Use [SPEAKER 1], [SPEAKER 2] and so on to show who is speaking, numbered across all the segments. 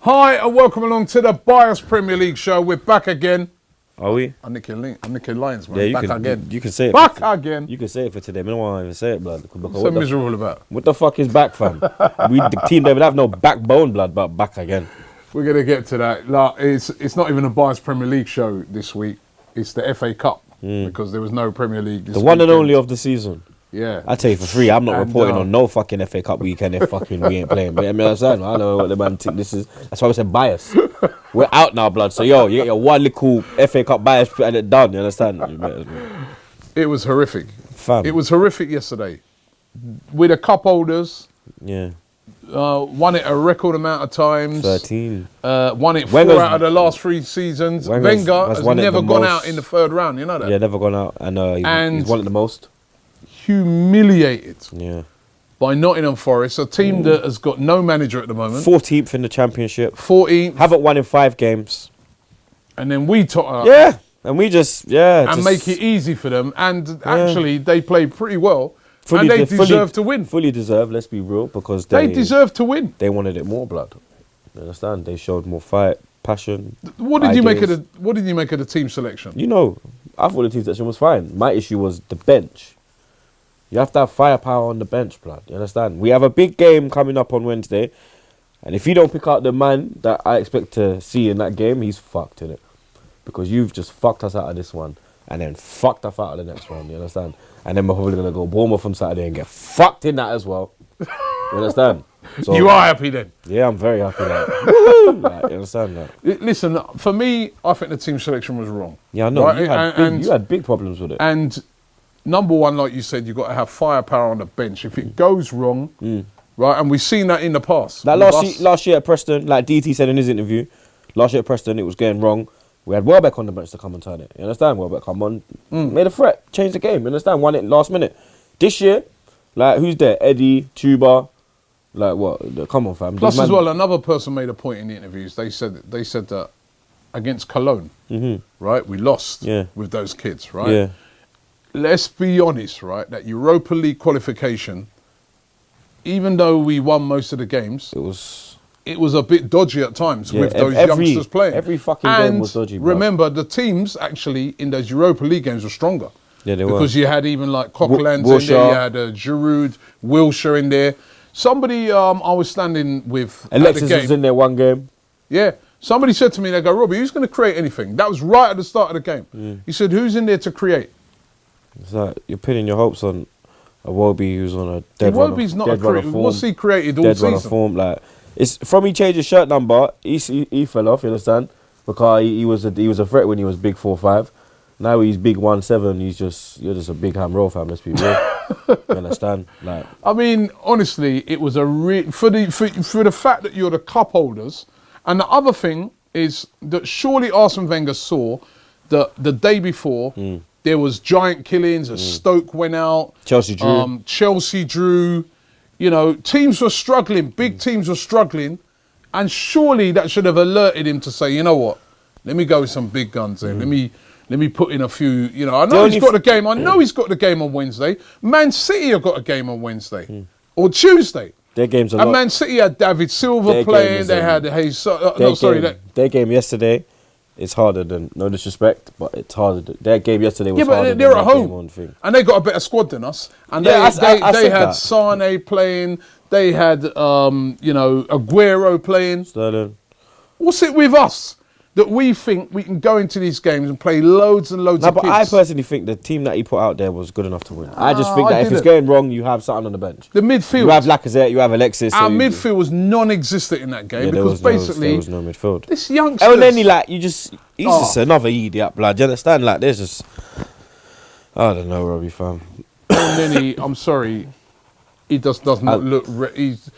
[SPEAKER 1] Hi and welcome along to the Bias Premier League show. We're back again.
[SPEAKER 2] Are we?
[SPEAKER 1] I'm Nicky Lyons, man.
[SPEAKER 2] Yeah, you
[SPEAKER 1] back
[SPEAKER 2] can,
[SPEAKER 1] again.
[SPEAKER 2] You can say it.
[SPEAKER 1] Back again.
[SPEAKER 2] You can say it for today. I don't want to even say it, blood.
[SPEAKER 1] What's so miserable about?
[SPEAKER 2] What the fuck is back, fam? The team they would have no backbone, blood, but back again.
[SPEAKER 1] We're going to get to that. Like, it's not even a Bias Premier League show this week. It's the FA Cup because there was no Premier League this
[SPEAKER 2] The one
[SPEAKER 1] weekend.
[SPEAKER 2] and only of the season.
[SPEAKER 1] Yeah.
[SPEAKER 2] I tell you for free, I'm not reporting on no fucking FA Cup weekend if fucking we ain't playing. But I mean, I don't know what the man think this is. That's why we said bias. We're out now, blood. So yo, you get your one little FA Cup bias and it done. You understand?
[SPEAKER 1] It was horrific.
[SPEAKER 2] Fam.
[SPEAKER 1] It was horrific yesterday. With the cup holders.
[SPEAKER 2] Yeah.
[SPEAKER 1] Won it a record amount of times.
[SPEAKER 2] 13.
[SPEAKER 1] Won it 4 out of the last 3 seasons. Wenger has never gone out in the third round. You know that?
[SPEAKER 2] Yeah, never gone out. And he's won it the most.
[SPEAKER 1] Humiliated
[SPEAKER 2] by
[SPEAKER 1] Nottingham Forest, a team that has got no manager at the moment.
[SPEAKER 2] 14th in the championship.
[SPEAKER 1] 14th.
[SPEAKER 2] Haven't won in 5 games.
[SPEAKER 1] And then we top up.
[SPEAKER 2] Yeah. And we just,
[SPEAKER 1] And make it easy for them. And actually, they played pretty well. And they deserve to win.
[SPEAKER 2] Fully deserve, let's be real, because
[SPEAKER 1] they deserve to win.
[SPEAKER 2] They wanted it more, blood. You understand? They showed more fight, passion.
[SPEAKER 1] What did you make of the team selection?
[SPEAKER 2] You know, I thought the team selection was fine. My issue was the bench. You have to have firepower on the bench, blood. You understand? We have a big game coming up on Wednesday. And if you don't pick out the man that I expect to see in that game, he's fucked, innit? Because you've just fucked us out of this one. And then fucked us out of the next one. You understand? And then we're probably going to go Bournemouth on Saturday and get fucked in that as well. You understand? So,
[SPEAKER 1] you are happy then?
[SPEAKER 2] Yeah, I'm very happy. Woohoo! Like, you understand that?
[SPEAKER 1] Listen, for me, I think the team selection was wrong.
[SPEAKER 2] Yeah, I know. Right? You had big problems with it.
[SPEAKER 1] And number one, like you said, you've got to have firepower on the bench. If it goes wrong, right, and we've seen that in the past.
[SPEAKER 2] Like last year at Preston, like DT said in his interview, last year at Preston, it was going wrong. We had Welbeck on the bench to come and turn it. You understand? Welbeck come on, made a threat, changed the game. You understand? Won it last minute. This year, like, who's there? Eddie, Tuba, like what? Come on, fam.
[SPEAKER 1] Plus, as well, another person made a point in the interviews. They said that against Cologne, right, we lost with those kids, right?
[SPEAKER 2] Yeah.
[SPEAKER 1] Let's be honest, right? That Europa League qualification, even though we won most of the games, it was a bit dodgy at times with those youngsters playing.
[SPEAKER 2] Every fucking game was dodgy.
[SPEAKER 1] Remember, the teams actually in those Europa League games were stronger.
[SPEAKER 2] Yeah, they were.
[SPEAKER 1] Because you had even like Coquelin's in there, you had Giroud, Wilshere in there. Somebody I was standing with
[SPEAKER 2] Alexis
[SPEAKER 1] at the game.
[SPEAKER 2] was in there one game.
[SPEAKER 1] Yeah. Somebody said to me, they go, Robbie, who's going to create anything? That was right at the start of the game. He said, who's in there to create?
[SPEAKER 2] It's like you're pinning your hopes on a Wobie who's on a dead run of
[SPEAKER 1] not a creator. What's he created all
[SPEAKER 2] dead
[SPEAKER 1] season?
[SPEAKER 2] Run of form, like it's from he changed his shirt number. He fell off. You understand? Because he was a threat when he was big 4'5". Now he's big 1'7". You're just a big ham roll, fam. Let's be real. You understand? Like,
[SPEAKER 1] I mean, honestly, it was for the fact that you're the cup holders, and the other thing is that surely Arsene Wenger saw that the day before. There was giant killings as Stoke went out.
[SPEAKER 2] Chelsea
[SPEAKER 1] drew. You know, teams were struggling. Big teams were struggling. And surely that should have alerted him to say, you know what? Let me go with some big guns there. Let me put in a few, you know. I know he's got the game. I know he's got the game on Wednesday. Man City have got a game on Wednesday. Or Tuesday.
[SPEAKER 2] Their game's a lot.
[SPEAKER 1] And Man City had David Silva playing. They had
[SPEAKER 2] their game yesterday. It's harder than, no disrespect, but it's harder. Their game yesterday was harder than
[SPEAKER 1] they're at home.
[SPEAKER 2] Game on thing.
[SPEAKER 1] And they got a better squad than us. And
[SPEAKER 2] I
[SPEAKER 1] they had Sane playing. They had, Aguero playing.
[SPEAKER 2] Sterling.
[SPEAKER 1] What's it with us that we think we can go into these games and play loads and loads of kids?
[SPEAKER 2] But I personally think the team that he put out there was good enough to win. I just think that if it's going wrong, you have something on the bench.
[SPEAKER 1] The midfield.
[SPEAKER 2] You have Lacazette, you have Alexis.
[SPEAKER 1] Our midfield was non-existent in that game because basically
[SPEAKER 2] there was no midfield.
[SPEAKER 1] This youngster.
[SPEAKER 2] And then he's just another idiot, blood. Do you understand? Like, there's just, I don't know, Robbie, fam.
[SPEAKER 1] I'm sorry, he does not look. He's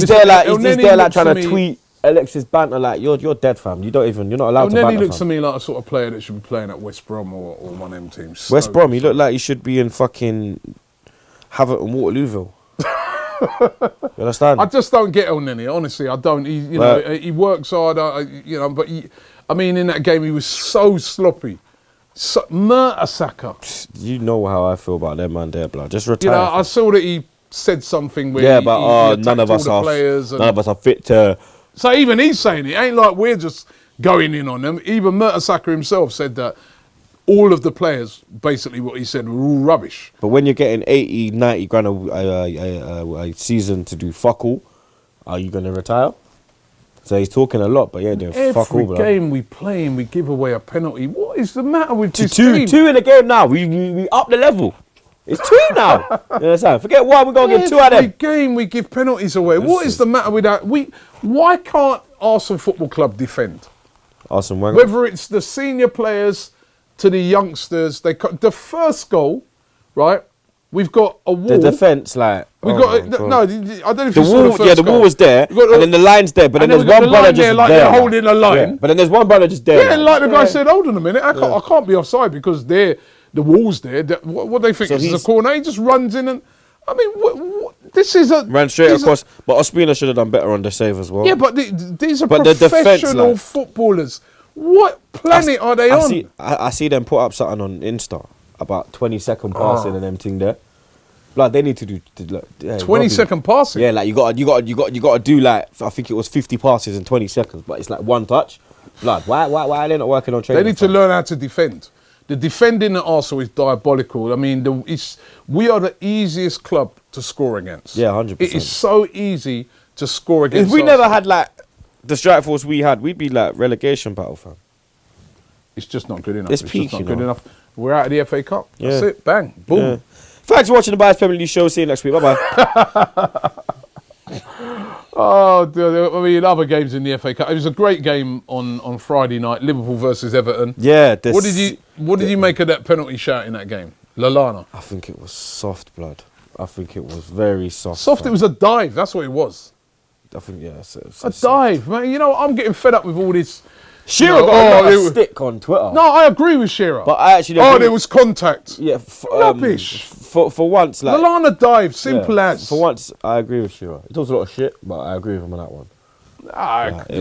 [SPEAKER 2] there like trying to tweet Alexis banter like you're dead, fam. You're not allowed to banter.
[SPEAKER 1] He looks to me like a sort of player that should be playing at West Brom or one of them teams.
[SPEAKER 2] West Brom, he looked like he should be in fucking Havant and Waterlooville. You understand?
[SPEAKER 1] I just don't get Elneny, honestly. I don't. He works hard, but in that game he was so sloppy. Mertesacker.
[SPEAKER 2] You know how I feel about them man there, blood. Just retire.
[SPEAKER 1] I saw that he said something where
[SPEAKER 2] none of us are fit to
[SPEAKER 1] So even he's saying it ain't like we're just going in on them. Even Mertesacker himself said that all of the players, basically what he said, were all rubbish.
[SPEAKER 2] But when you're getting 80, 90 grand a season to do fuck all, are you going to retire? So he's talking a lot, but yeah, doing fuck all.
[SPEAKER 1] Every game we play and we give away a penalty. What is the matter with this team?
[SPEAKER 2] Two in the game now. We up the level. It's 2 now. You understand? Forget one. We're going to get 2 out of them.
[SPEAKER 1] Every game we give penalties away. What is the matter with that? Why can't Arsenal Football Club defend?
[SPEAKER 2] Arsene Wenger.
[SPEAKER 1] Whether it's the senior players to the youngsters, the first goal, right? We've got a wall.
[SPEAKER 2] The defence, like...
[SPEAKER 1] We've got I don't know if
[SPEAKER 2] the
[SPEAKER 1] you saw
[SPEAKER 2] wall,
[SPEAKER 1] the first
[SPEAKER 2] yeah, the
[SPEAKER 1] goal.
[SPEAKER 2] wall was there, and then the line's there, but then there's one brother just there.
[SPEAKER 1] Like they're holding a line.
[SPEAKER 2] Yeah. But then there's one brother just there.
[SPEAKER 1] Yeah, like the guy said, hold on a minute, I can't be offside because the wall's there. What they think is a corner. He just runs in and... I mean, this is a...
[SPEAKER 2] Ran straight across, but Ospina should have done better on the save as well.
[SPEAKER 1] Yeah, but these are professional footballers. What planet are they on?
[SPEAKER 2] I see them put up something on Insta about 20-second passing and everything there. Like they need to do
[SPEAKER 1] 20-second passing.
[SPEAKER 2] Yeah, like you got to do like I think it was 50 passes in 20 seconds, but it's like one touch. Blood, why are they not working on training?
[SPEAKER 1] They need to learn how to defend. The defending at Arsenal is diabolical. I mean, we are the easiest club to score against.
[SPEAKER 2] Yeah, 100%.
[SPEAKER 1] It is so easy to score against.
[SPEAKER 2] If we never had like the strike force we had, we'd be like relegation battle, fam.
[SPEAKER 1] It's just not good enough.
[SPEAKER 2] It's peak,
[SPEAKER 1] just not good enough. We're out of the FA Cup. That's it. Bang. Boom.
[SPEAKER 2] Yeah. Thanks for watching the Bias Premier League show. See you next week. Bye-bye.
[SPEAKER 1] Oh, I mean, other games in the FA Cup. It was a great game on Friday night. Liverpool versus Everton.
[SPEAKER 2] Yeah.
[SPEAKER 1] What did you make of that penalty shout in that game? Lallana.
[SPEAKER 2] I think it was soft, blood. I think it was very soft.
[SPEAKER 1] Soft. It was a dive. That's what it was.
[SPEAKER 2] I think it's
[SPEAKER 1] a dive, man. You know, I'm getting fed up with all this.
[SPEAKER 2] Shearer got a stick on Twitter.
[SPEAKER 1] No, I agree with Shearer.
[SPEAKER 2] But I actually...
[SPEAKER 1] there was contact.
[SPEAKER 2] Yeah.
[SPEAKER 1] Rubbish.
[SPEAKER 2] For once, like...
[SPEAKER 1] Lallana dive, simple as.
[SPEAKER 2] For once, I agree with Shearer. He talks a lot of shit, but I agree with him on that one. It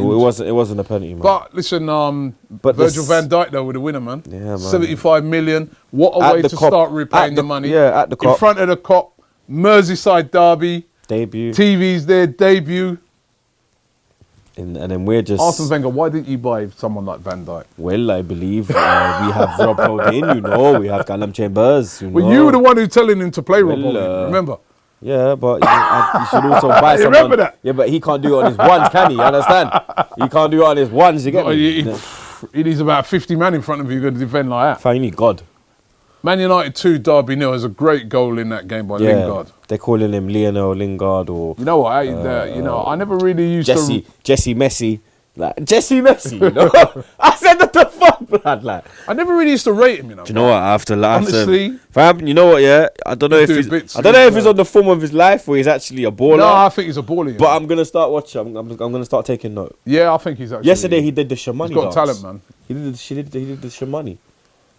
[SPEAKER 2] wasn't a penalty, man.
[SPEAKER 1] But listen, Virgil van Dijk, though, with the winner, man.
[SPEAKER 2] Yeah, man.
[SPEAKER 1] 75 million. What a way to start repaying the money.
[SPEAKER 2] Yeah, at the Kop.
[SPEAKER 1] In front of the Kop. Merseyside derby.
[SPEAKER 2] Debut.
[SPEAKER 1] TV's there, debut.
[SPEAKER 2] And then we're just...
[SPEAKER 1] Arsene Wenger, why didn't you buy someone like Van Dijk?
[SPEAKER 2] Well, I believe we have Rob Holding, we have Callum Chambers,
[SPEAKER 1] Well, you were the one who telling him to play Rob Holding, remember?
[SPEAKER 2] Yeah, but you should also buy someone...
[SPEAKER 1] Remember that?
[SPEAKER 2] Yeah, but he can't do it on his ones, can he? You understand? He can't do it on his ones, you get me?
[SPEAKER 1] He needs about 50 men in front of you to defend like that.
[SPEAKER 2] Fine, you need God.
[SPEAKER 1] Man United 2, Derby 0 is a great goal in that game by Lingard.
[SPEAKER 2] They're calling him Lionel Lingard or...
[SPEAKER 1] You know what? I never really used
[SPEAKER 2] Jesse Messi. Like, Jesse Messi, you know? I said that the fuck, blood, like.
[SPEAKER 1] I never really used to rate him, you know.
[SPEAKER 2] Do you know what?
[SPEAKER 1] Honestly...
[SPEAKER 2] Fam, you know what, yeah? I don't know if he's on the form of his life or he's actually a baller.
[SPEAKER 1] No, I think he's a baller.
[SPEAKER 2] But I'm going to start watching. I'm going to start taking note.
[SPEAKER 1] Yeah, I think he's actually...
[SPEAKER 2] Yesterday he did the Shamani
[SPEAKER 1] He's got
[SPEAKER 2] dance.
[SPEAKER 1] talent, man.
[SPEAKER 2] He did the Shamani.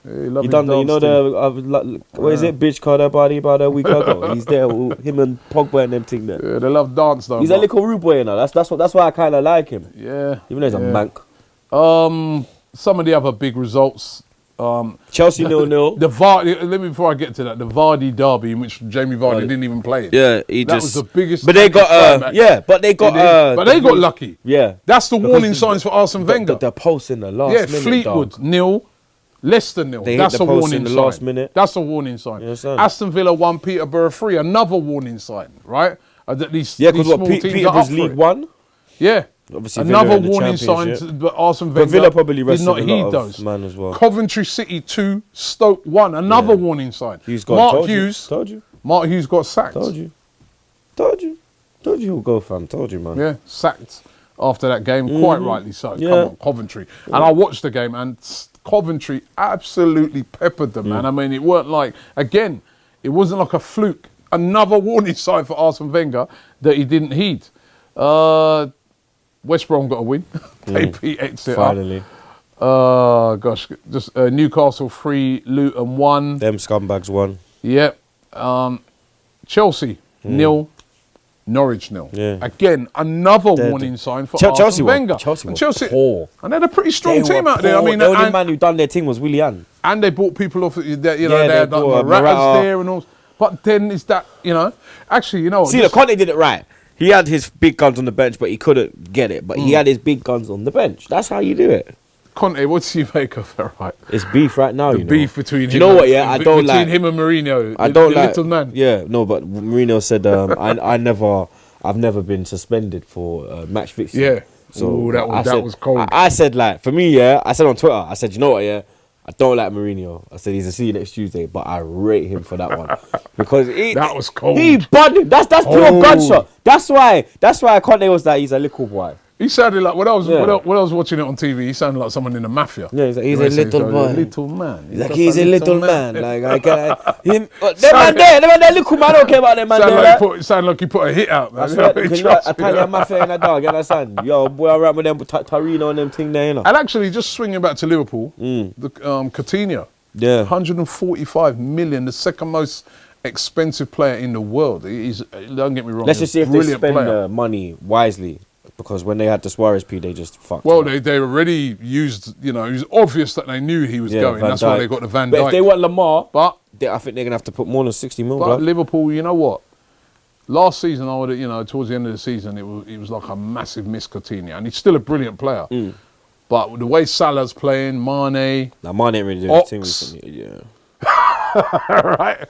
[SPEAKER 1] Yeah,
[SPEAKER 2] he done the, you know the what is it? Bitch called her body about a week ago. He's there, him and Pogba and them thing there.
[SPEAKER 1] Yeah, they love dance though.
[SPEAKER 2] He's a little rude boy, you know. That's why I kind of like him.
[SPEAKER 1] Yeah,
[SPEAKER 2] even though he's a mank.
[SPEAKER 1] Some of the other big results.
[SPEAKER 2] Chelsea 0-0.
[SPEAKER 1] Before I get to that, the Vardy derby in which Jamie Vardy didn't even play.
[SPEAKER 2] Yeah,
[SPEAKER 1] that was the biggest.
[SPEAKER 2] But they got but they got
[SPEAKER 1] lucky.
[SPEAKER 2] Yeah,
[SPEAKER 1] that's the warning signs for Arsene Wenger.
[SPEAKER 2] The post in the last minute.
[SPEAKER 1] Fleetwood 0. Leicester 0. That's a warning sign.
[SPEAKER 2] Last minute.
[SPEAKER 1] That's a warning sign. Aston Villa 1, Peterborough 3. Another warning sign, right? At least
[SPEAKER 2] because Peterborough's League 1.
[SPEAKER 1] Yeah.
[SPEAKER 2] Obviously
[SPEAKER 1] another warning sign. But Arsene Wenger
[SPEAKER 2] Villa probably
[SPEAKER 1] did not heed those.
[SPEAKER 2] Man as well.
[SPEAKER 1] Coventry City 2, Stoke 1. Another warning sign. Mark Hughes.
[SPEAKER 2] Told you.
[SPEAKER 1] Mark Hughes got sacked.
[SPEAKER 2] Told you he'll go, fam. Told you, man.
[SPEAKER 1] Yeah, sacked after that game. Quite rightly so. Yeah. Come on, Coventry. And I watched the game and Coventry absolutely peppered them, man. I mean, it weren't like, again, it wasn't like a fluke. Another warning sign for Arsene Wenger that he didn't heed. West Brom got a win. They beat Exeter.
[SPEAKER 2] Finally.
[SPEAKER 1] Gosh, just Newcastle 3, Luton 1.
[SPEAKER 2] Them scumbags won.
[SPEAKER 1] Yep. Chelsea 0. Norwich 0.
[SPEAKER 2] Yeah.
[SPEAKER 1] Again, another warning sign for Arsene Wenger.
[SPEAKER 2] Chelsea poor.
[SPEAKER 1] And they had a pretty strong team out there. I mean,
[SPEAKER 2] the only man who done their thing was Willian.
[SPEAKER 1] And they bought people off. They had Morata's there and all. But then is that, actually, you know what?
[SPEAKER 2] See, Conte did it right. He had his big guns on the bench, but he couldn't get it. But he had his big guns on the bench. That's how you do it.
[SPEAKER 1] Conte, what do you make of that, right?
[SPEAKER 2] It's beef right now, you know.
[SPEAKER 1] Beef between
[SPEAKER 2] do you know what, yeah? I don't
[SPEAKER 1] between
[SPEAKER 2] like...
[SPEAKER 1] him and Mourinho.
[SPEAKER 2] I don't
[SPEAKER 1] the
[SPEAKER 2] like...
[SPEAKER 1] little man.
[SPEAKER 2] Yeah, no, but Mourinho said, I've never been suspended for match fixing.
[SPEAKER 1] Yeah.
[SPEAKER 2] So
[SPEAKER 1] ooh, that was cold.
[SPEAKER 2] I said, like, for me, yeah, I said on Twitter, I said, you know what, yeah? I don't like Mourinho. I said he's a see you next Tuesday, but I rate him for that one. Because
[SPEAKER 1] that was cold.
[SPEAKER 2] He bunned him. That's pure gunshot. That's why Conte was like, he's a little boy.
[SPEAKER 1] He sounded like when I was watching it on TV. He sounded like someone in the mafia.
[SPEAKER 2] Yeah, he's a little boy.
[SPEAKER 1] Little man.
[SPEAKER 2] He's like he's a little man. Like I can't. Them man there, little man. Don't care about them man there.
[SPEAKER 1] Sound like he put a hit out. Man.
[SPEAKER 2] That's right. Because Italian mafia in a dog. You understand? Yo, boy, I rap with them Torino and them thing there. You know.
[SPEAKER 1] And actually, just swinging back to Liverpool, the Coutinho.
[SPEAKER 2] Yeah.
[SPEAKER 1] 145 million, the second most expensive player in the world. Don't get me wrong.
[SPEAKER 2] Let's just see if they spend the money wisely. Because when they had the Suarez P, they just fucked.
[SPEAKER 1] Well, they already used, it was obvious that they knew he was going. That's why they got the Van Dijk.
[SPEAKER 2] But if they want Lamar,
[SPEAKER 1] I
[SPEAKER 2] think they're going to have to put more than 60 mil.
[SPEAKER 1] But Liverpool, you know what? Last season, I would, towards the end of the season, it was like a massive miss Coutinho. And he's still a brilliant player. But the way Salah's playing, Mane...
[SPEAKER 2] Now, Mane ain't really doing his thing recently, yeah.
[SPEAKER 1] Right?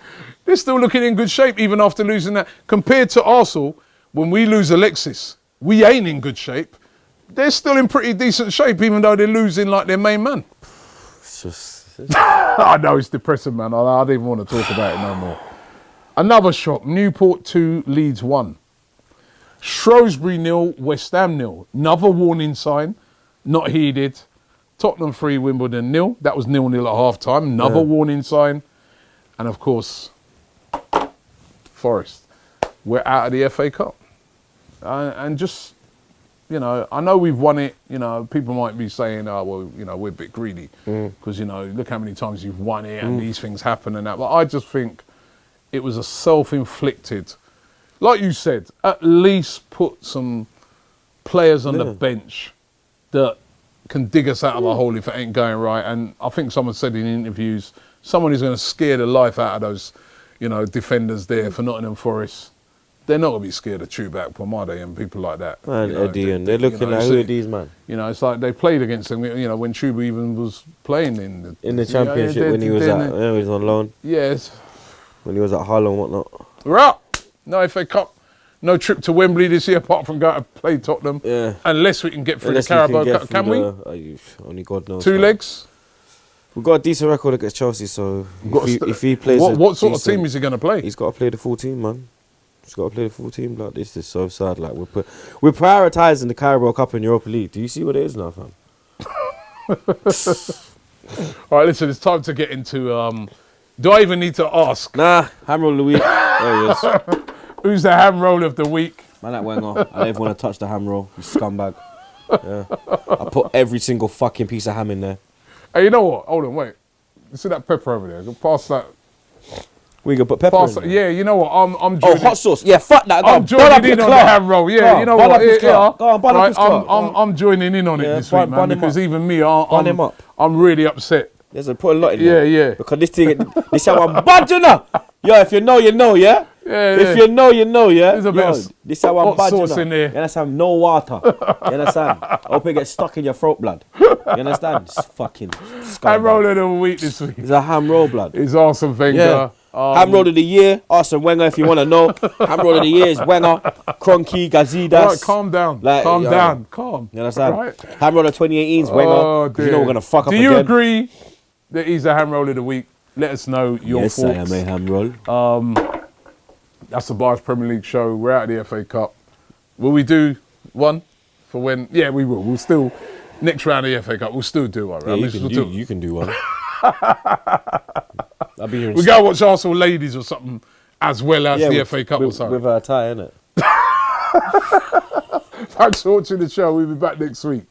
[SPEAKER 1] They're still looking in good shape, even after losing that. Compared to Arsenal, when we lose Alexis... We ain't in good shape. They're still in pretty decent shape, even though they're losing like their main man. I know, it's depressing, man. I don't even want to talk about it no more. Another shock. Newport 2, Leeds 1. Shrewsbury 0, West Ham 0. Another warning sign, not heeded. Tottenham 3, Wimbledon 0. That was 0-0 at half-time. Another warning sign. And, of course, Forest. We're out of the FA Cup. And just, I know we've won it. People might be saying, oh, well, we're a bit greedy. Because, look how many times you've won it and these things happen and that. But I just think it was a self-inflicted, like you said, at least put some players on the bench that can dig us out of a hole if it ain't going right. And I think someone said in interviews, someone is going to scare the life out of those, defenders there for Nottingham Forest. They're not going to be scared of Troopz, Pomade and people like that.
[SPEAKER 2] And Eddie, and they're looking at who are these, man?
[SPEAKER 1] It's like they played against them, when Troopz even was playing in the
[SPEAKER 2] Championship when he was on loan.
[SPEAKER 1] Yes.
[SPEAKER 2] When he was at Hull and whatnot.
[SPEAKER 1] We're up. No FA Cup. No trip to Wembley this year apart from going to play Tottenham. Yeah. Unless we can get through the Carabao Cup. Can we?
[SPEAKER 2] Only God knows.
[SPEAKER 1] Two legs?
[SPEAKER 2] We've got a decent record against Chelsea, so if he plays...
[SPEAKER 1] What sort of team is he going to play?
[SPEAKER 2] He's got to play the full team, man. He's got to play the full team. Like, this is so sad. Like, we're prioritising the Carabao Cup and Europa League. Do you see what it is now, fam?
[SPEAKER 1] All right, listen, it's time to get into... do I even need to ask?
[SPEAKER 2] Nah, ham roll of the week. There he is.
[SPEAKER 1] Who's the ham roll of the week?
[SPEAKER 2] Man, that Wenger. I don't even want to touch the ham roll. You scumbag. Yeah. I put every single fucking piece of ham in there.
[SPEAKER 1] Hey, you know what? Hold on, wait. You see that pepper over there? Go pass that...
[SPEAKER 2] We can put pepper in there.
[SPEAKER 1] Yeah, you know what? I'm joining.
[SPEAKER 2] hot sauce. Yeah, fuck that.
[SPEAKER 1] I'm joining in on the ham roll. Yeah, you know what?
[SPEAKER 2] Go on, bun up his clock.
[SPEAKER 1] I'm joining in on it this week, man, because even me, I'm really upset.
[SPEAKER 2] There's put a lot in there.
[SPEAKER 1] Yeah.
[SPEAKER 2] Because this thing, this how I'm budging up. Yo, if you know, you know, yeah?
[SPEAKER 1] Yeah.
[SPEAKER 2] If you know, you know, yeah?
[SPEAKER 1] There's a bit of
[SPEAKER 2] this how I'm
[SPEAKER 1] hot
[SPEAKER 2] budging
[SPEAKER 1] sauce in there.
[SPEAKER 2] You understand? No water. You understand? I hope it gets stuck in your throat, blood. You understand? It's fucking
[SPEAKER 1] ham roll of the week this week.
[SPEAKER 2] It's a ham roll, blood.
[SPEAKER 1] It's Arsene Wenger.
[SPEAKER 2] Yeah. Ham roll of the year, Arsene Wenger, if you want to know. Ham roll of the year is Wenger, Kroenke, Gazidas.
[SPEAKER 1] All right, calm down. Calm.
[SPEAKER 2] You understand?
[SPEAKER 1] Right.
[SPEAKER 2] Ham roll of 2018 is Wenger.
[SPEAKER 1] Oh,
[SPEAKER 2] you know we're going to fuck up
[SPEAKER 1] Do
[SPEAKER 2] again.
[SPEAKER 1] you agree that he's a ham roll of the week? Let us know your thoughts.
[SPEAKER 2] Yes, I am a ham roll.
[SPEAKER 1] That's the Bars Premier League show. We're out of the FA Cup. Will we do one for when? Yeah, we will. We'll still, next round of the FA Cup, we'll still do one. Right?
[SPEAKER 2] Yeah, you can do one. I'll be here.
[SPEAKER 1] We go watch Arsenal ladies or something, as well as the FA Cup or something.
[SPEAKER 2] With a tie, innit?
[SPEAKER 1] Thanks for watching the show. We'll be back next week.